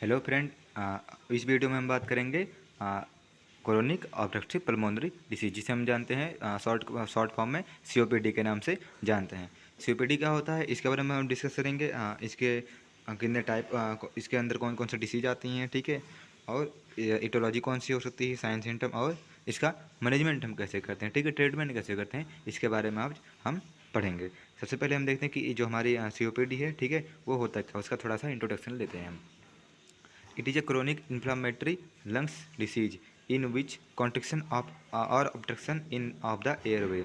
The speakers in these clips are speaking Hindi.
Hello friend. इस वीडियो में हम बात करेंगे क्रोनिक ऑब्स्ट्रक्टिव पल्मोनरी डिसीज, जिसे हम जानते हैं शॉर्ट फॉर्म में सीओपीडी के नाम से जानते हैं। सीओपीडी क्या होता है, इसके बारे में हम डिस्कस करेंगे। इसके कितने टाइप, इसके अंदर कौन कौन सी डिसीज आती हैं, ठीक है, और इटोलॉजी कौन सी हो सकती है, साइन सिम्टम, और इसका मैनेजमेंट हम कैसे करते हैं, ठीक है, ट्रीटमेंट कैसे करते हैं, इसके बारे में आज हम पढ़ेंगे। सबसे पहले हम देखते हैं कि जो हमारी सीओपीडी है, ठीक है, वो होता है क्या, उसका थोड़ा सा इंट्रोडक्शन लेते हैं हम। It is a chronic inflammatory lungs disease in which contraction of or obstruction in of the airway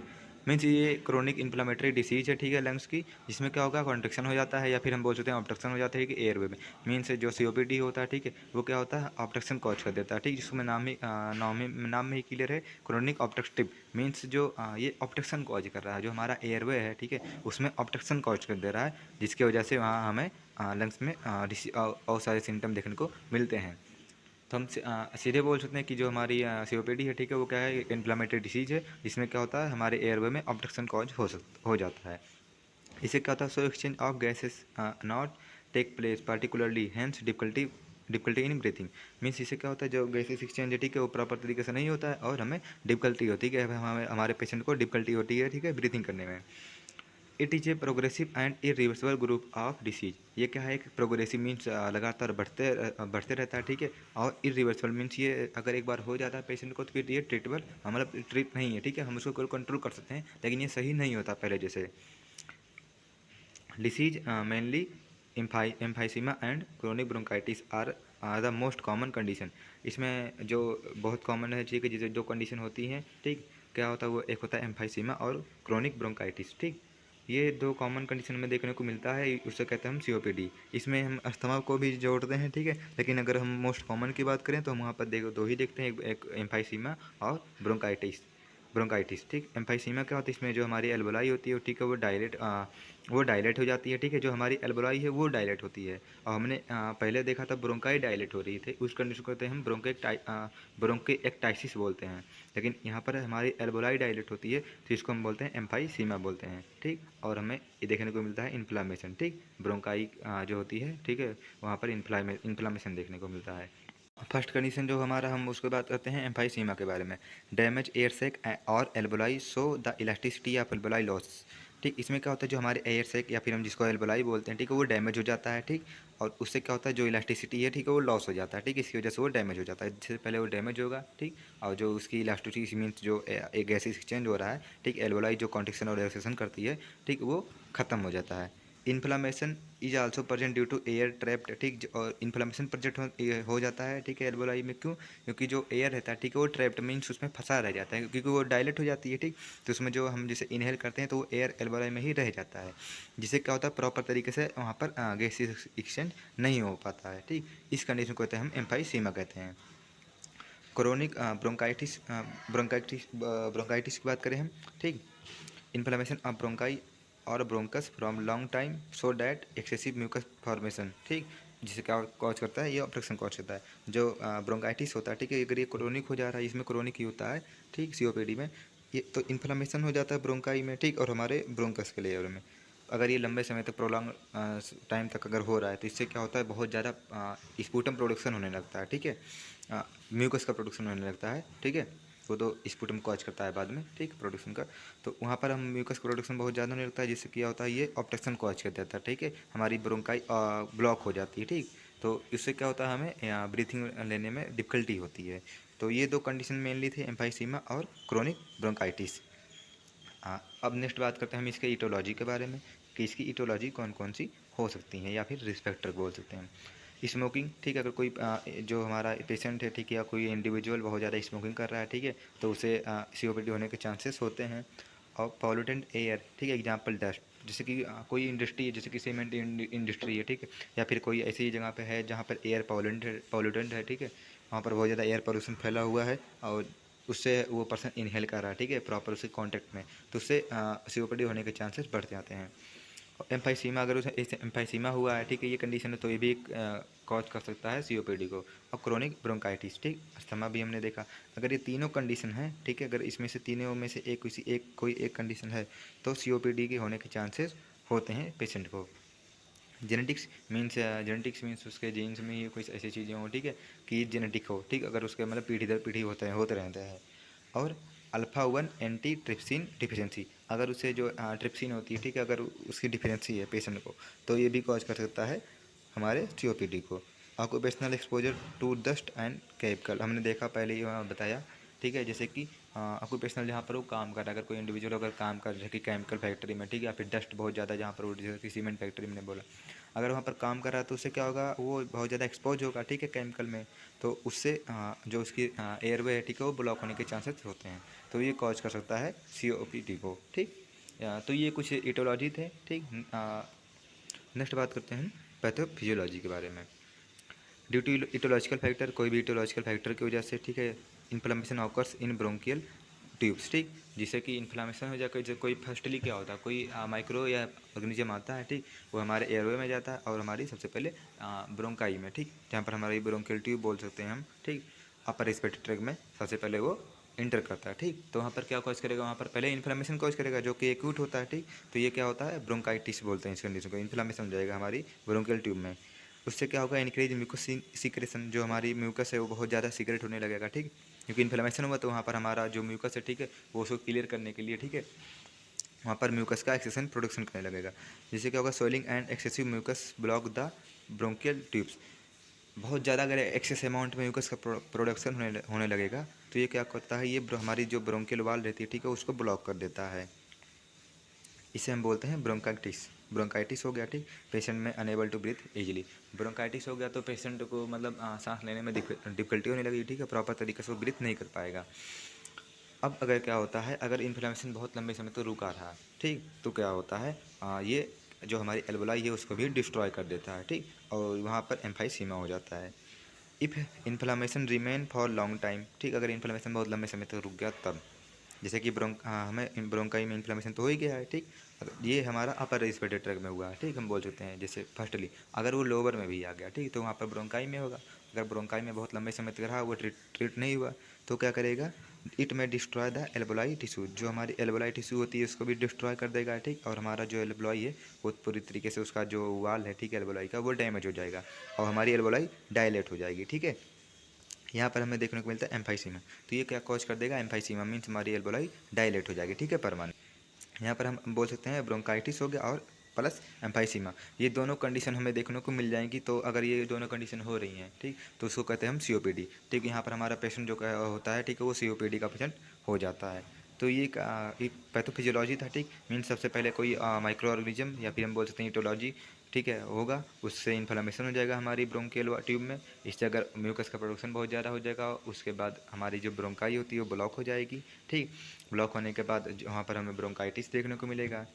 means ये क्रोनिक इन्फ्लामेटरी डिसीज है, ठीक है, लंग्स की, जिसमें क्या होगा, कॉन्ट्रक्शन हो जाता है, या फिर हम बोल सकते हैं ऑब्स्ट्रक्शन हो जाता है कि एयरवे में। मीन्स जो सीओपीडी होता है, ठीक है, वो क्या होता है, ऑब्स्ट्रक्शन कॉज कर देता है, ठीक, जिसमें नाम में ही क्लियर है, क्रोनिक ऑब्स्ट्रक्टिव। मीन्स जो ये ऑब्स्ट्रक्शन कॉज कर रहा है, जो हमारा एयरवे है, ठीक है, उसमें ऑब्स्ट्रक्शन कॉज कर दे रहा है, जिसकी वजह से वहाँ हमें लंग्स में और सारे सिम्टम देखने को मिलते हैं। तो हम सीधे बोल सकते हैं कि जो हमारी सीओपीडी है, ठीक है, वो क्या है, इन्फ्लामेटरी डिसीज है, जिसमें क्या होता है, हमारे एयरवे में ऑब्स्ट्रक्शन कॉज हो जाता है। इससे क्या होता है, so exchange of gases not take place particularly, hence difficulty in breathing. Means इससे क्या होता है, जो गैसेस एक्सचेंज है, ठीक है, वो प्रॉपर तरीके से नहीं होता है, और हमें डिफिकल्टी होती है, हमारे पेशेंट को डिफिकल्टी होती है, ठीक है, ब्रीथिंग करने में। It is a progressive and irreversible group of disease. ये क्या है, एक प्रोग्रेसिव मीन्स लगातार बढ़ते रहता है, ठीक है, और इरिवर्सिबल मीन्स ये अगर एक बार हो जाता है पेशेंट को, तो फिर ये ट्रीटेबल, मतलब ट्रीट नहीं है, ठीक है, हम उसको कंट्रोल कर सकते हैं, लेकिन ये सही नहीं होता पहले जैसे। Disease mainly emphysema and chronic bronchitis are the most common condition. इसमें जो बहुत कॉमन है, ठीक है, जैसे जो कंडीशन होती हैं, ठीक, क्या होता है, वो एक होता है एम्फाइसीमा और क्रोनिक ब्रोंकाइटिस, ठीक। ये दो कॉमन कंडीशन में देखने को मिलता है, उससे कहते हैं हम सीओपीडी। इसमें हम अस्थमा को भी जोड़ते हैं, ठीक है, लेकिन अगर हम मोस्ट कॉमन की बात करें तो हम वहाँ पर दो ही देखते हैं, एक एम्फाइसीमा और ब्रोंकाइटिस, ठीक। एम्फाइसीमा क्या होता है, इसमें जो हमारी एल्वोलाई होती है, ठीक है, वो डायलेट हो जाती है, ठीक है, जो हमारी एल्वोलाई है वो डायलेट होती है, और हमने पहले देखा था ब्रोंकाई डायलेट हो रही थी, उस कंडीशन को कहते हैं हम ब्रोंकेक्टाइसिस बोलते हैं। लेकिन यहाँ पर हमारी एल्वोलाई डायलेट होती है, तो इसको हम बोलते हैं एम्फाइसीमा बोलते हैं, ठीक। और हमें ये देखने को मिलता है इन्फ्लामेशन, ठीक, ब्रोंकाई जो होती है, ठीक है, वहाँ पर इन्फ्लामेशन देखने को मिलता है। फर्स्ट कंडीशन जो हमारा, हम उसके बात करते हैं एम्फाइसीमा के बारे में। डैमेज एयर सैक और alveoli, so the elasticity of alveoli loss, ठीक। इसमें क्या होता है, जो हमारे एयर सैक या फिर हम जिसको एल्वोलाई बोलते हैं, ठीक है, वो डैमेज हो जाता है, ठीक, और उससे क्या होता है, जो इलास्टिसिटी है, ठीक है, वो लॉस हो जाता है, ठीक, इसकी वजह से वो डैमेज हो जाता है, जिससे पहले वो डैमेज होगा, ठीक, और जो उसकी इलास्टिसिटी मीन्स जो एक गैसेस एक्सचेंज हो रहा है, ठीक, एल्वोलाई जो कॉन्ट्रैक्शन और रिलैक्सेशन करती है, ठीक, वो ख़त्म हो जाता है। Inflammation is also present due to air trapped, ठीक, और इन्फ्लामेशन प्रेजेंट हो जाता है, ठीक है, एल्वोलाई में। क्यों? क्योंकि जो एयर रहता है, ठीक है, वो ट्रैप्ड मीन्स उसमें फंसा रह जाता है, क्योंकि वो डायलेट हो जाती है, ठीक, तो उसमें जो हम जिसे इनहेल करते हैं तो वो एयर एल्वोलाई में ही रह जाता है, जिससे क्या होता है, प्रॉपर तरीके से वहाँ पर गैसेस एक्सचेंज नहीं हो पाता है, ठीक। इस कंडीशन को कहते हैं हम एम्फाइसीमा कहते हैं। क्रोनिक ब्रोंकाइटिस की बात करें हम, ठीक, इन्फ्लेमेशन ऑफ ब्रोंकाई और bronchus from long time so that excessive mucus formation, ठीक, जिसे क्या कॉज करता है, ये ऑब्स्ट्रक्शन कॉज करता है। जो ब्रोंकाइटिस होता है, ठीक है, अगर ये क्रोनिक हो जा रहा है, इसमें क्रोनिक ही होता है, ठीक, सीओपीडी में, ये तो इन्फ्लेमेशन हो जाता है ब्रोंकाई में, ठीक, और हमारे ब्रोंकस के लेयर में। अगर ये लंबे समय तक प्रोलॉन्ग टाइम तक अगर हो रहा है, तो इससे क्या होता है, बहुत ज़्यादा स्पूटम प्रोडक्शन होने लगता है, ठीक है, म्यूकस का प्रोडक्शन होने लगता है, ठीक है, वो तो स्पूटम कॉज करता है बाद में, ठीक, प्रोडक्शन का। तो वहाँ पर हम म्यूकस प्रोडक्शन बहुत ज़्यादा होने लगता है, जिससे क्या होता है, ये ऑब्स्ट्रक्शन कॉज कर देता है, ठीक है, हमारी ब्रोंकाई ब्लॉक हो जाती है, ठीक। तो इससे क्या होता है, हमें ब्रीथिंग लेने में डिफ़िकल्टी होती है। तो ये दो कंडीशन मेनली थे, एम्फाइसीमा और क्रोनिक ब्रोंकाइटिस। हाँ, अब नेक्स्ट बात करते हैं हम इसके ईटोलॉजी के बारे में, कि इसकी ईटोलॉजी कौन कौन सी हो सकती हैं, या फिर रिस्क फैक्टर बोल सकते हैं। स्मोकिंग, ठीक है, अगर कोई जो हमारा पेशेंट है, ठीक है, या कोई इंडिविजुअल बहुत ज़्यादा स्मोकिंग कर रहा है, ठीक है, तो उसे सीओपीडी होने के चांसेस होते हैं। और पॉल्यूटेंट एयर, ठीक है, एग्जांपल डस्ट, जैसे कि कोई इंडस्ट्री है, जैसे कि सीमेंट इंडस्ट्री है, ठीक है, या फिर कोई ऐसी जगह पे है जहाँ पर एयर पॉल्यूटेंट है, ठीक है, वहाँ पर बहुत ज़्यादा एयर पोल्यूशन फैला हुआ है, और उससे वो पर्सन इनहेल कर रहा है, ठीक है, प्रॉपर उसके कांटेक्ट में, तो उससे सीओपीडी होने के चांसेस बढ़ जाते हैं। एम्फाइसीमा, अगर उसे एम्फाइसीमा हुआ है, ठीक है, ये कंडीशन है, तो ये भी कॉज कर सकता है सीओपीडी को। और क्रोनिक ब्रोंकाइटिस, ठीक, अस्थमा भी हमने देखा। अगर ये तीनों कंडीशन है, ठीक है, अगर इसमें से तीनों में से कोई एक कंडीशन है, तो सीओपीडी के होने के चांसेस होते हैं पेशेंट को। जेनेटिक्स मीन्स उसके जीन्स में ही कुछ ऐसी चीज़ें हों, ठीक है, कि जेनेटिक हो, ठीक, अगर उसके मतलब पीढ़ी दर पीढ़ी होते रहता है। और अल्फ़ा 1 एंटी ट्रिप्सिन डिफिशिएंसी, अगर उसे जो ट्रिप्सिन होती है, ठीक है, अगर उसकी डिफिशिएंसी है पेशेंट को, तो ये भी कॉज कर सकता है हमारे COPD को। Occupational exposure to dust and chemical, हमने देखा पहले ही बताया, ठीक है, जैसे कि ऑक्यूपेशनल जहाँ पर वो काम कर रहा है, अगर कोई इंडिविजुअल अगर काम कर रहा है कि केमिकल फैक्ट्री में, ठीक है, या फिर डस्ट बहुत ज़्यादा जहाँ पर जैसे कि सीमेंट फैक्ट्री में बोला, अगर वहाँ पर काम कर रहा है तो उससे क्या होगा, वो बहुत ज़्यादा एक्सपोज होगा, ठीक है, केमिकल में, तो उससे जो उसकी एयरवे है, ठीक है, वो ब्लॉक होने के चांसेस होते हैं, तो ये कॉज कर सकता है COPD को, ठीक। तो ये कुछ इटोलॉजी थे, ठीक। नेक्स्ट बात करते हैं पैथोफिजियोलॉजी के बारे में। ड्यू टू इटोलॉजिकल फैक्टर, कोई भी इटोलॉजिकल फैक्टर की वजह से, ठीक है, inflammation occurs in bronchial tubes, ठीक, जिससे कि इन्फ्लामेशन हो जाकर, जैसे कोई फर्स्टली क्या होता है, कोई माइक्रो या ऑर्गेनिज्म आता है, ठीक, वो हमारे एयरवे में जाता है और हमारी सबसे पहले ब्रोंकाई में, ठीक, जहाँ पर हमारी ब्रोंकियल ट्यूब बोल सकते हैं हम, ठीक, अपर रेस्पिरेटरी ट्रैक्ट में सबसे पहले वो इंटर करता है, ठीक, तो वहाँ पर क्या कॉज करेगा, वहाँ पर पहले इन्फ्लामेशन कॉज करेगा जो कि एक्यूट होता है, ठीक, तो ये क्या होता है, ब्रोंकाइटिस बोलते हैं इस कंडीशन को, इन्फ्लामेशन हो जाएगा हमारी ब्रोंकियल ट्यूब में। उससे क्या होगा, इनक्रीज म्यूकस सीक्रेशन, जो हमारी म्यूकस है वो बहुत ज़्यादा सीक्रेट होने लगेगा, ठीक, क्योंकि इन्फ्लेमेशन हुआ तो वहाँ पर हमारा जो म्यूकस है, ठीक है, वो उसको क्लियर करने के लिए, ठीक है, वहाँ पर म्यूकस का एक्सेसन प्रोडक्शन करने लगेगा, जिससे क्या होगा, soiling and excessive mucus block the bronchial tubes, बहुत ज़्यादा अगर एक्सेस अमाउंट में म्यूकस का प्रोडक्शन होने लगेगा, तो ये क्या करता है, ये हमारी जो ब्रोंकियल वाल रहती है, ठीक है, उसको ब्लॉक कर देता है। इसे हम बोलते हैं ब्रोंकाइटिस। ब्रोंकाइटिस हो गया, ठीक, पेशेंट में unable to breathe easily. Bronchitis हो गया तो पेशेंट को मतलब सांस लेने में डिफिकल्टी होने लगी, ठीक है, प्रॉपर तरीके से वो ब्रीथ नहीं कर पाएगा। अब अगर क्या होता है, अगर इन्फ्लेमेशन बहुत लंबे समय तक रुका रहा, ठीक, तो क्या होता है, ये जो हमारी एल्वोलाई है उसको भी डिस्ट्रॉय कर देता है, ठीक, और वहाँ पर एम्फाइसीमा हो जाता है। If inflammation remain for long time, ठीक, अगर इन्फ्लेमेशन बहुत लंबे समय तक रुक गया तब, जैसे कि हमें ब्रोंकाई में इन्फ्लेमेशन तो हो ही गया है, ठीक, ये हमारा अपर रेस्पिरेटरी ट्रैक्ट में हुआ है, ठीक, हम बोल सकते हैं जैसे फर्स्टली, अगर वो लोअर में भी आ गया, ठीक, तो वहाँ पर ब्रोंकाई में होगा। अगर ब्रोंकाई में बहुत लंबे समय तक रहा, वो ट्रीट नहीं हुआ, तो क्या करेगा, इट में डिस्ट्रॉय द एल्वोलाई टिश्यू, जो हमारी एल्वोलाई टिश्यू होती है उसको भी डिस्ट्रॉय कर देगा, ठीक, और हमारा जो एल्वोलाई है वो पूरी तरीके से उसका जो वाल है, ठीक है, एल्वोलाई का, वो डैमेज हो जाएगा और हमारी एल्वोलाई डायलेट हो जाएगी, ठीक है। यहाँ पर हमें देखने को मिलता है एम्फाइसीमा, तो ये क्या कॉज कर देगा, एम्फाइसीमा मीन्स हमारी एल्वोलाई डायलेट हो जाएगी, ठीक है, परमानेंट। यहाँ पर हम बोल सकते हैं ब्रोंकाइटिस हो गया और प्लस एम्फाइसीमा, ये दोनों कंडीशन हमें देखने को मिल जाएंगी। तो अगर ये दोनों कंडीशन हो रही हैं, ठीक, तो उसको कहते हैं हम COPD, ठीक, यहाँ पर हमारा पेशेंट जो होता है, ठीक है, वो COPD का पेशेंट हो जाता है। तो ये एक पैथोफिजियोलॉजी था, ठीक, मीन्स सबसे पहले कोई माइक्रो ऑर्गेनिज्म या फिर हम बोल सकते हैं ईटोलॉजी, ठीक है, होगा, उससे इन्फ्लेमेशन हो जाएगा हमारी ब्रोंकियल ट्यूब में, इससे अगर म्यूकस का प्रोडक्शन बहुत ज़्यादा हो जाएगा, उसके बाद हमारी जो ब्रोंकाई होती है वो ब्लॉक हो जाएगी, ठीक, ब्लॉक होने के बाद वहाँ पर हमें ब्रोंकाइटिस देखने को मिलेगा।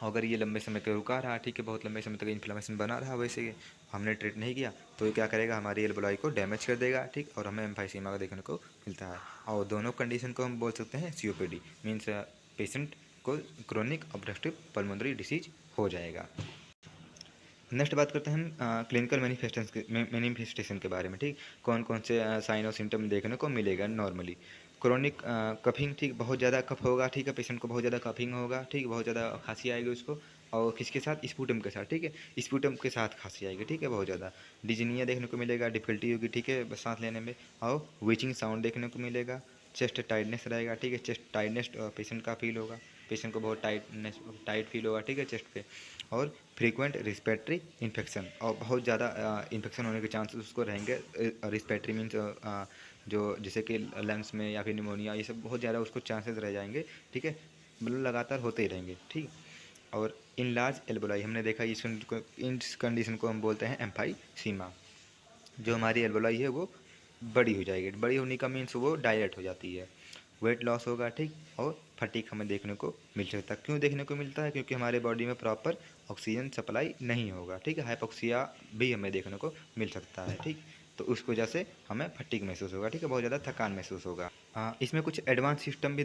अगर ये लंबे समय तक रुका रहा, ठीक है, बहुत लंबे समय तक इन्फ्लेमेशन बना रहा, वैसे हमने ट्रीट नहीं किया, तो ये क्या करेगा, हमारी एल्वोलाई को डैमेज कर देगा, ठीक, और हमें एम्फाइसीमा का देखने को मिलता है। और दोनों कंडीशन को हम बोल सकते हैं COPD, मीन्स पेशेंट को क्रोनिक ऑब्स्ट्रक्टिव पल्मोनरी डिसीज हो जाएगा। नेक्स्ट बात करते हैं हम क्लिनिकल मैनिफेस्टेशन के बारे में, ठीक, कौन कौन से साइन और सिम्टम देखने को मिलेगा नॉर्मली। क्रोनिक कफिंग, ठीक, बहुत ज़्यादा कफ होगा, ठीक है, पेशेंट को बहुत ज़्यादा कफिंग होगा, ठीक, बहुत ज़्यादा खांसी आएगी उसको, और किसके साथ, स्पूटम के साथ, ठीक है, स्पूटम के साथ खांसी आएगी, ठीक है, बहुत ज़्यादा डिजनिया देखने को मिलेगा, डिफिकल्टी होगी, ठीक है, सांस लेने में, और विचिंग साउंड देखने को मिलेगा, चेस्ट टाइटनेस रहेगा, ठीक है, चेस्ट टाइटनेस पेशेंट का फील होगा, पेशेंट को बहुत टाइट फील होगा, ठीक है, चेस्ट पे, और फ्रीक्वेंट रिस्पिरेटरी इन्फेक्शन, और बहुत ज़्यादा इन्फेक्शन होने के चांसेस उसको रहेंगे। रिस्पिरेटरी मीन्स जो जैसे कि लंग्स में या फिर निमोनिया, ये सब बहुत ज़्यादा उसको चांसेस रह जाएंगे, ठीक है, मतलब लगातार होते ही रहेंगे, ठीक। और इन लार्ज एल्वोलाई, हमने देखा इस कंडीशन को हम बोलते हैं एम्फाइसीमा, जो हमारी एल्वोलाई है वो बड़ी हो जाएगी, बड़ी होने का मीन्स वो डायलेट हो जाती है। वेट लॉस होगा, ठीक, और फटीग हमें देखने को मिल सकता है। क्यों देखने को मिलता है, क्योंकि हमारे बॉडी में प्रॉपर ऑक्सीजन सप्लाई नहीं होगा, ठीक है, हाइपोक्सिया भी हमें देखने को मिल सकता है, ठीक, तो उस वजह से हमें फटीग महसूस होगा, ठीक है, बहुत ज़्यादा थकान महसूस होगा। इसमें कुछ एडवांस सिम्टम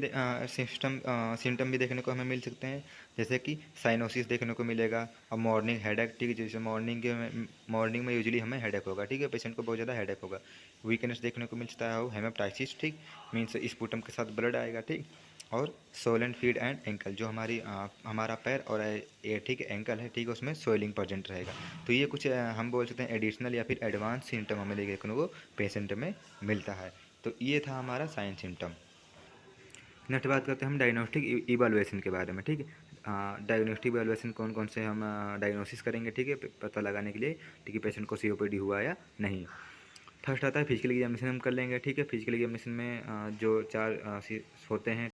भी देखने को हमें मिल सकते हैं, जैसे कि साइनोसिस देखने को मिलेगा, और मॉर्निंग हेडेक, ठीक है, जैसे मॉर्निंग में यूजुअली हमें हेडेक होगा, ठीक है, पेशेंट को बहुत ज़्यादा हेडेक होगा। वीकनेस देखने को मिलता है, हेमेप्टाइसिस, ठीक, मीन्स स्पूटम के साथ ब्लड आएगा, ठीक, और sole and feet and ankle, जो हमारा पैर और ये ठीक एंकल है, ठीक है, उसमें सोइलिंग प्रेजेंट रहेगा। तो ये कुछ हम बोल सकते हैं एडिशनल या फिर एडवांस सिम्टम हमें देखने को पेशेंट में मिलता है। तो ये था हमारा साइन सिम्टम। नेक्स्ट बात करते हैं हम डायग्नोस्टिक इवैल्यूएशन के बारे में, ठीक है। डायग्नोस्टिक इवैल्यूएशन कौन कौन से हम डायग्नोसिस करेंगे, ठीक है, पता लगाने के लिए, ठीक है, पेशेंट को सीओपीडी हुआ या नहीं। फर्स्ट आता है फिजिकल एग्जामिनेशन हम कर लेंगे, ठीक है। फिजिकल एग्जामिनेशन में जो चार होते हैं,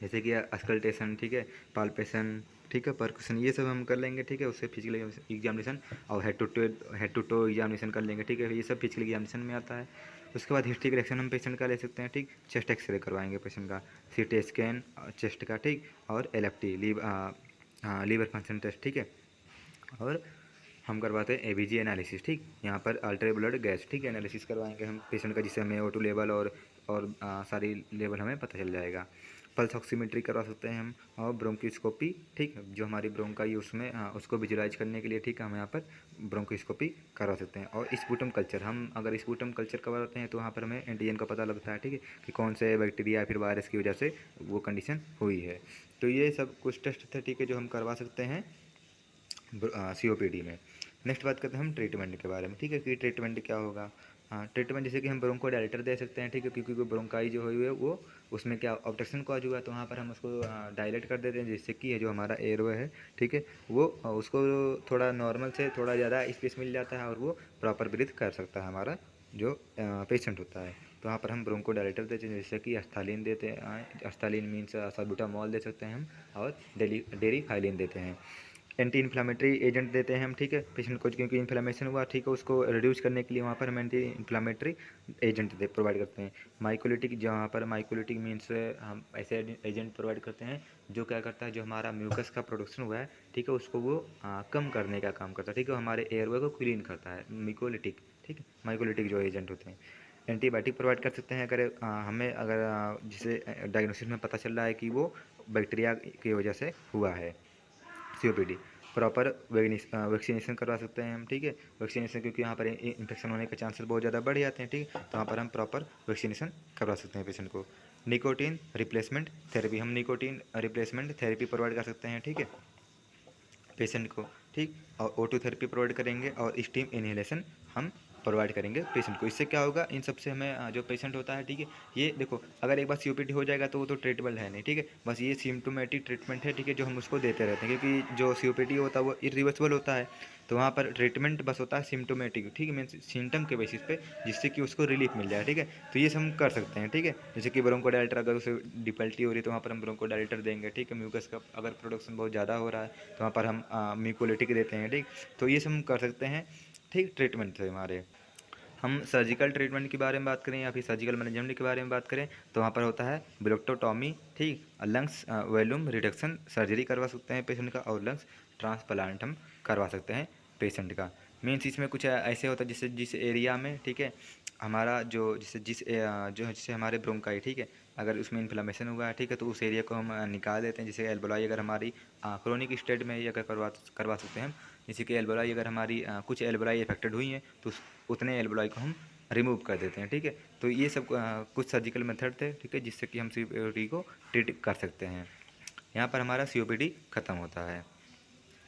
जैसे कि अस्कल्टेशन, ठीक है, पाल्पेशन, ठीक है, परक्यूशन, ये सब हम कर लेंगे, ठीक है। उससे फिजिकल एग्जामिनेशन और हेड टू टो एग्जामिनेशन कर लेंगे, ठीक है, ये सब फिजिकल एग्जामिनेशन में आता है। उसके बाद हिस्ट्री कलेक्शन हम पेशेंट का ले सकते हैं, ठीक। चेस्ट एक्सरे करवाएंगे पेशेंट का, सीटी स्कैन चेस्ट का, ठीक, और एलएफटी लीवर फंक्शन टेस्ट, ठीक है। और हम करवाते हैं एबीजी एनालिसिस, ठीक। यहाँ पर अल्ट्रा ब्लड गैस, ठीक है, एनालिसिस करवाएंगे हम पेशेंट का, जिससे हमें O2 लेवल और सारी लेवल हमें पता चल जाएगा। पल्स ऑक्सीमेट्री करवा सकते हैं हम, और ब्रोंकोस्कोपी, ठीक है, जो हमारी ब्रोंकाई उसमें उसको विजुलाइज करने के लिए, ठीक है, हम यहाँ पर ब्रोंकोस्कोपी करवा सकते हैं। और स्पूटम कल्चर, हम अगर स्पूटम कल्चर करवाते हैं तो वहाँ पर हमें एंटीजन का पता लगता है, ठीक है, कि कौन से बैक्टीरिया या फिर वायरस की वजह से वो कंडीशन हुई है। तो ये सब कुछ टेस्ट थे, ठीक है, जो हम करवा सकते हैं सीओपीडी में। नेक्स्ट बात करते हैं हम ट्रीटमेंट के बारे में, ठीक है, कि ट्रीटमेंट क्या होगा। हाँ, ट्रीटमेंट जैसे कि हम ब्रोंको डायलेटर दे सकते हैं, ठीक है, क्योंकि वो ब्रोंकाई जो हुई है वो उसमें क्या ऑब्स्ट्रक्शन कॉज हुआ है, तो वहाँ पर हम उसको डायलेट कर देते हैं, जिससे कि ये जो हमारा एयरवे है, ठीक है, वो उसको थोड़ा नॉर्मल से थोड़ा ज़्यादा स्पेस मिल जाता है और वो प्रॉपर ब्रीथ कर सकता है हमारा जो पेशेंट होता है। तो वहाँ पर हम ब्रोंको डायलेटर देते हैं, जैसे कि अस्थालीन देते हैं, अस्थालीन मीन्स साल्बुटामॉल दे सकते हैं हम, और डेरीफाइलिन देते हैं। एंटी इन्फ्लामेटरी एजेंट देते हैं हम, ठीक है, पेशेंट को, क्योंकि इन्फ्लामेशन हुआ, ठीक है, उसको रिड्यूस करने के लिए वहाँ पर हम एंटी इन्फ्लामेटरी एजेंट प्रोवाइड करते हैं। माइकोलिटिक, जहाँ पर माइकोलिटिक मीन्स हम ऐसे एजेंट प्रोवाइड करते हैं जो क्या करता है, जो हमारा म्यूकस का प्रोडक्शन हुआ है, ठीक है, उसको वो कम करने का काम करता है, ठीक है, हमारे एयरवे को क्लीन करता है, मिकोलिटिक, ठीक है, माइकोलिटिक जो एजेंट होते हैं। एंटीबायोटिक प्रोवाइड कर सकते हैं अगर हमें जिसे डायग्नोसिस में पता चल रहा है कि वो बैक्टीरिया की वजह से हुआ है सीओपीडी। प्रॉपर वैक्सीनेशन करवा सकते हैं हम, ठीक है, वैक्सीनेशन, क्योंकि यहाँ पर इन्फेक्शन होने के चांसेस बहुत ज़्यादा बढ़ जाते हैं, ठीक है, तो वहाँ पर हम प्रॉपर वैक्सीनेशन करवा सकते हैं पेशेंट को। निकोटीन रिप्लेसमेंट थेरेपी, हम निकोटीन रिप्लेसमेंट थेरेपी प्रोवाइड कर सकते हैं, ठीक है, पेशेंट को, ठीक, और O2 थेरेपी प्रोवाइड करेंगे और स्टीम इनहेलेशन हम प्रोवाइड करेंगे पेशेंट को। इससे क्या होगा, इन सबसे हमें जो पेशेंट होता है, ठीक है, ये देखो, अगर एक बार सीओपीडी हो जाएगा तो वो तो ट्रीटेबल है नहीं, ठीक है, बस ये सिम्टोमेटिक ट्रीटमेंट है, ठीक है, जो हम उसको देते रहते हैं, क्योंकि जो सीओपीडी होता है वो इरिवर्सिबल होता है। तो वहाँ पर ट्रीटमेंट बस होता है सिम्टोमेटिक, ठीक है, मीन्स सिम्टम के बेसिस पे, जिससे कि उसको रिलीफ मिल जाए, ठीक है। तो ये सब हम कर सकते हैं, ठीक है, जैसे कि ब्रोंकोडायलेटर, अगर उसे डिफिकल्टी हो रही है तो वहाँ पर हम ब्रोंकोडायलेटर देंगे, ठीक है। म्यूकस का अगर प्रोडक्शन बहुत ज़्यादा हो रहा है तो वहाँ पर हम म्यूकोलिटिक देते हैं, ठीक। तो ये सब हम कर सकते हैं, ठीक, ट्रीटमेंट थे हमारे। हम सर्जिकल ट्रीटमेंट के बारे में बात करें या फिर सर्जिकल मैनेजमेंट के बारे में बात करें, तो वहाँ पर होता है ब्लोक्टोटॉमी, ठीक, लंग्स वॉल्यूम रिडक्शन सर्जरी करवा सकते हैं पेशेंट का, और लंग्स ट्रांसप्लांट हम करवा सकते हैं पेशेंट का। मीन्स इसमें कुछ ऐसे होता है जिससे जिस एरिया में, ठीक है, हमारा जो जिससे जो है जिससे हमारे ब्रोंकाई, ठीक है, अगर उसमें इन्फ्लेमेशन हुआ है, ठीक है, तो उस एरिया को हम निकाल देते हैं। जैसे एल्बोलाई अगर हमारी क्रोनिक स्टेट में ही अगर करवा सकते हैं हम, जैसे कि एल्बोलाई अगर हमारी कुछ एल्बोलाई इफेक्टेड हुई हैं तो उतने एल्बोलाई को हम रिमूव कर देते हैं, ठीक है। तो ये सब कुछ सर्जिकल मेथड थे, ठीक है, जिससे कि हम सीओपीडी को ट्रीट कर सकते हैं। यहाँ पर हमारा सीओपीडी ख़त्म होता है।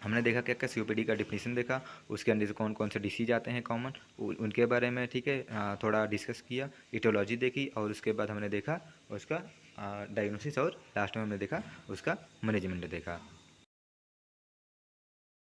हमने देखा क्या क्या सीओपीडी का डिफिनीशन देखा, उसके अंदर से कौन कौन से डिसीज आते हैं कॉमन, उनके बारे में, ठीक है, थोड़ा डिस्कस किया, इटियोलॉजी देखी, और उसके बाद हमने देखा उसका डायग्नोसिस, और लास्ट में हमने देखा उसका मैनेजमेंट देखा।